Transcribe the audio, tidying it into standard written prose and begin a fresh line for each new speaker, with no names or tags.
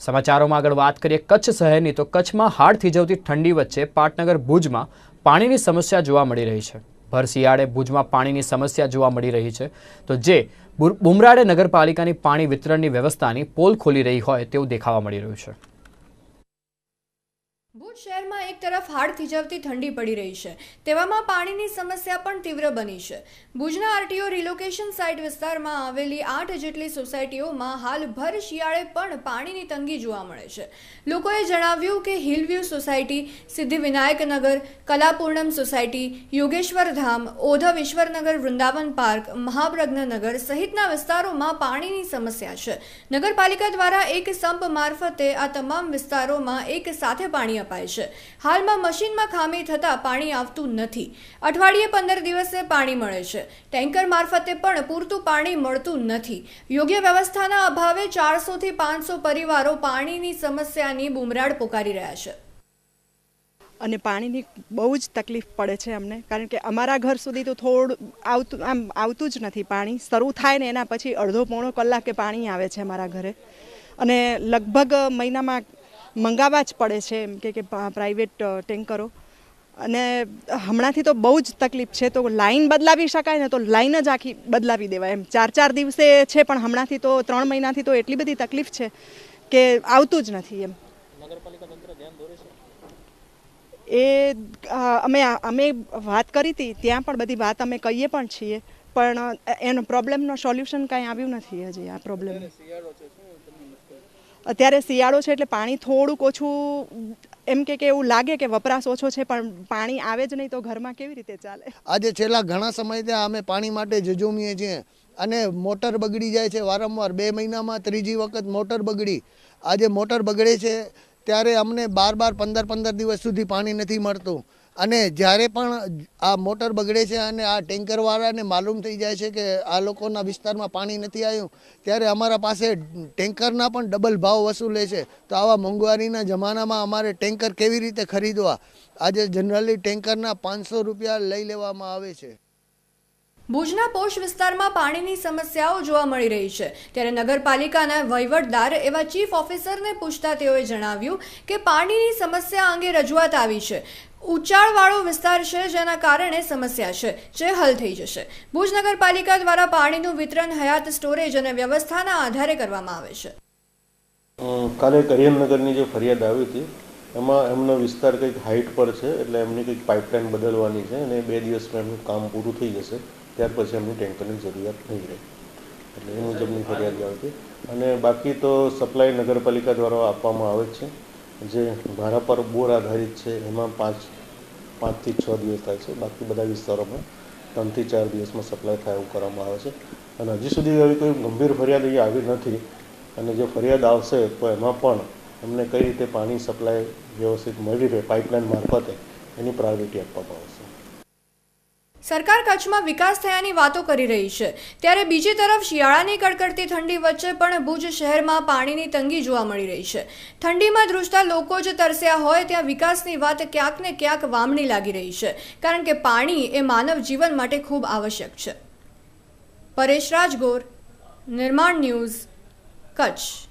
સમાચારોમાં આગળ વાત કરીએ કચ્છ શહેરની તો કચ્છમાં હાડ થીજવતી ઠંડી વચ્ચે પાટનગર ભુજમાં પાણીની સમસ્યા જોવા મળી રહી છે। ભર શિયાળે ભુજમાં પાણીની સમસ્યા જોવા મળી રહી છે તો જે બુમરાળે નગરપાલિકાની પાણી વિતરણની વ્યવસ્થાની પોલ ખોલી રહી હોય તેવું દેખાવા મળી રહ્યું છે।
ભુજ શહેરમાં એક તરફ હાડ થીજવતી ઠંડી પડી રહી છે તેવામાં પાણીની સમસ્યા પણ તીવ્ર બની છે। ભુજના આરટીઓ રિલોકેશન સાઇટ વિસ્તારમાં આવેલી 8 જેટલી સોસાયટીઓમાં હાલ ભર શિયાળે પણ પાણીની તંગી જોવા મળે છે। લોકોએ જણાવ્યું કે હિલવ્યુ સોસાયટી, સિદ્ધિવિનાયક નગર, કલાપૂર્ણમ સોસાયટી, યોગેશ્વર ધામ, ઓધવ ઈશ્વરનગર, વૃંદાવન પાર્ક, મહાપ્રજ્ઞનગર સહિતના વિસ્તારોમાં પાણીની સમસ્યા છે। નગરપાલિકા દ્વારા એક સંપ મારફતે આ તમામ વિસ્તારોમાં એક સાથે પાણી અપાય છે। હાલમાં મશીનમાં ખામી થતા પાણી આવતું નથી। અઠવાડિયે 15 દિવસે પાણી મળે છે। ટેન્કર મારફતે પણ પૂરતું પાણી મળતું નથી। યોગ્ય વ્યવસ્થાના અભાવે 400 થી 500 પરિવારો પાણીની સમસ્યાની બુમરાળ પોકારી રહ્યા છે।
અને પાણીની બહુ જ તકલીફ પડે છે અમને, કારણ કે અમારા ઘર સુધી તો થોડું આવતું જ નથી પાણી। શરૂ થાય ને એના પછી અડધો પોણો કલાકે પાણી આવે છે અમારા ઘરે, અને લગભગ મહિનામાં મંગાવવા જ પડે છે એમ કે પ્રાઇવેટ ટેન્કરો। અને હમણાંથી તો બહુ જ તકલીફ છે, તો લાઈન બદલાવી શકાય ને તો લાઈન જ આખી બદલાવી દેવાય એમ। 4 દિવસે છે પણ હમણાંથી તો 3 મહિનાથી તો એટલી બધી તકલીફ છે કે આવતું જ નથી એમ। એ અમે વાત કરી હતી, ત્યાં પણ બધી વાત અમે કહીએ પણ છીએ, પણ એનો પ્રોબ્લેમનો સોલ્યુશન કાંઈ આવ્યું નથી હજી આ પ્રોબ્લેમ। અત્યારે શિયાળો છે એટલે પાણી થોડુંક ઓછું એમ કે એવું લાગે કે વપરાશ ઓછો છે, પણ પાણી આવે જ નહીં તો ઘરમાં કેવી રીતે ચાલે।
આજે છેલ્લા ઘણા સમયથી અમે પાણી માટે ઝઝૂમીએ છીએ અને મોટર બગડી જાય છે વારંવાર। 2 મહિનામાં 3જી વખત મોટર બગડી। આજે મોટર બગડે છે ત્યારે અમને 15 દિવસ સુધી પાણી નથી મળતું, અને જ્યારે પણ આ મોટર બગડે છે અને આ ટેન્કરવાળાને માલુમ થઈ જાય છે કે આ લોકોના વિસ્તારમાં પાણી નથી આવ્યું, ત્યારે અમારા પાસે ટેન્કરના પણ ડબલ ભાવ વસૂલે છે। તો આવા મોંઘવારીના જમાનામાં અમારે ટેન્કર કેવી રીતે ખરીદવા? આજે જનરલી ટેન્કરના 500 રૂપિયા લઈ લેવામાં આવે છે।
ભુજના પોશ વિસ્તારમાં પાણીની સમસ્યાઓ જોવા મળી રહી છે, ત્યારે નગરપાલિકાના વહીવટદાર એવા ચીફ ઓફિસરને પૂછતા તેઓએ જણાવ્યું કે પાણીની સમસ્યા અંગે રજૂઆત આવી છે। ઊંચાણવાળો વિસ્તાર છે જેના કારણે સમસ્યા છે જે હલ થઈ જશે। ભુજ નગરપાલિકા દ્વારા પાણીનું વિતરણ હયાત સ્ટોરેજ અને વ્યવસ્થાના આધારે કરવામાં આવે છે।
કાલે કરિયમનગરની જે ફરિયાદ આવી હતી એમાં એમનો વિસ્તાર કંઈક હાઇટ પર છે, એટલે એમની કંઈક પાઇપલાઇન બદલવાની છે અને 2 દિવસમાં એમનું કામ પૂરું થઈ જશે, ત્યાર પછી એમની ટેન્કરની જરૂરિયાત નહીં રહે, એટલે એ મુજબની ફરિયાદ આવી હતી। અને બાકી તો સપ્લાય નગરપાલિકા દ્વારા આપવામાં આવે છે, જે ભાડા પર બોર આધારિત છે, એમાં 5 થી 6 દિવસ થાય છે। બાકી બધા વિસ્તારોમાં 3 થી 4 દિવસમાં સપ્લાય થાય એવું કરવામાં આવે છે। અને હજી સુધી એવી કોઈ ગંભીર ફરિયાદ અહીંયા આવી નથી, અને જો ફરિયાદ આવશે તો એમાં પણ એમને કઈ રીતે પાણી સપ્લાય વ્યવસ્થિત મળી રહે પાઇપલાઇન મારફતે એની પ્રાયોરિટી આપવામાં આવશે।
સરકાર કચ્છમાં વિકાસ થયાની વાતો કરી રહી છે, ત્યારે બીજી તરફ શિયાળાની કડકડતી ઠંડી વચ્ચે પણ ભુજ શહેરમાં પાણીની તંગી જોવા મળી રહી છે। ઠંડીમાં ધ્રુજતા લોકો જ તરસ્યા હોય ત્યાં વિકાસની વાત ક્યાંક ને ક્યાંક વામણી લાગી રહી છે, કારણ કે પાણી એ માનવ જીવન માટે ખૂબ આવશ્યક છે। પરેશ રાજગોર, નિર્માણ ન્યૂઝ, કચ્છ।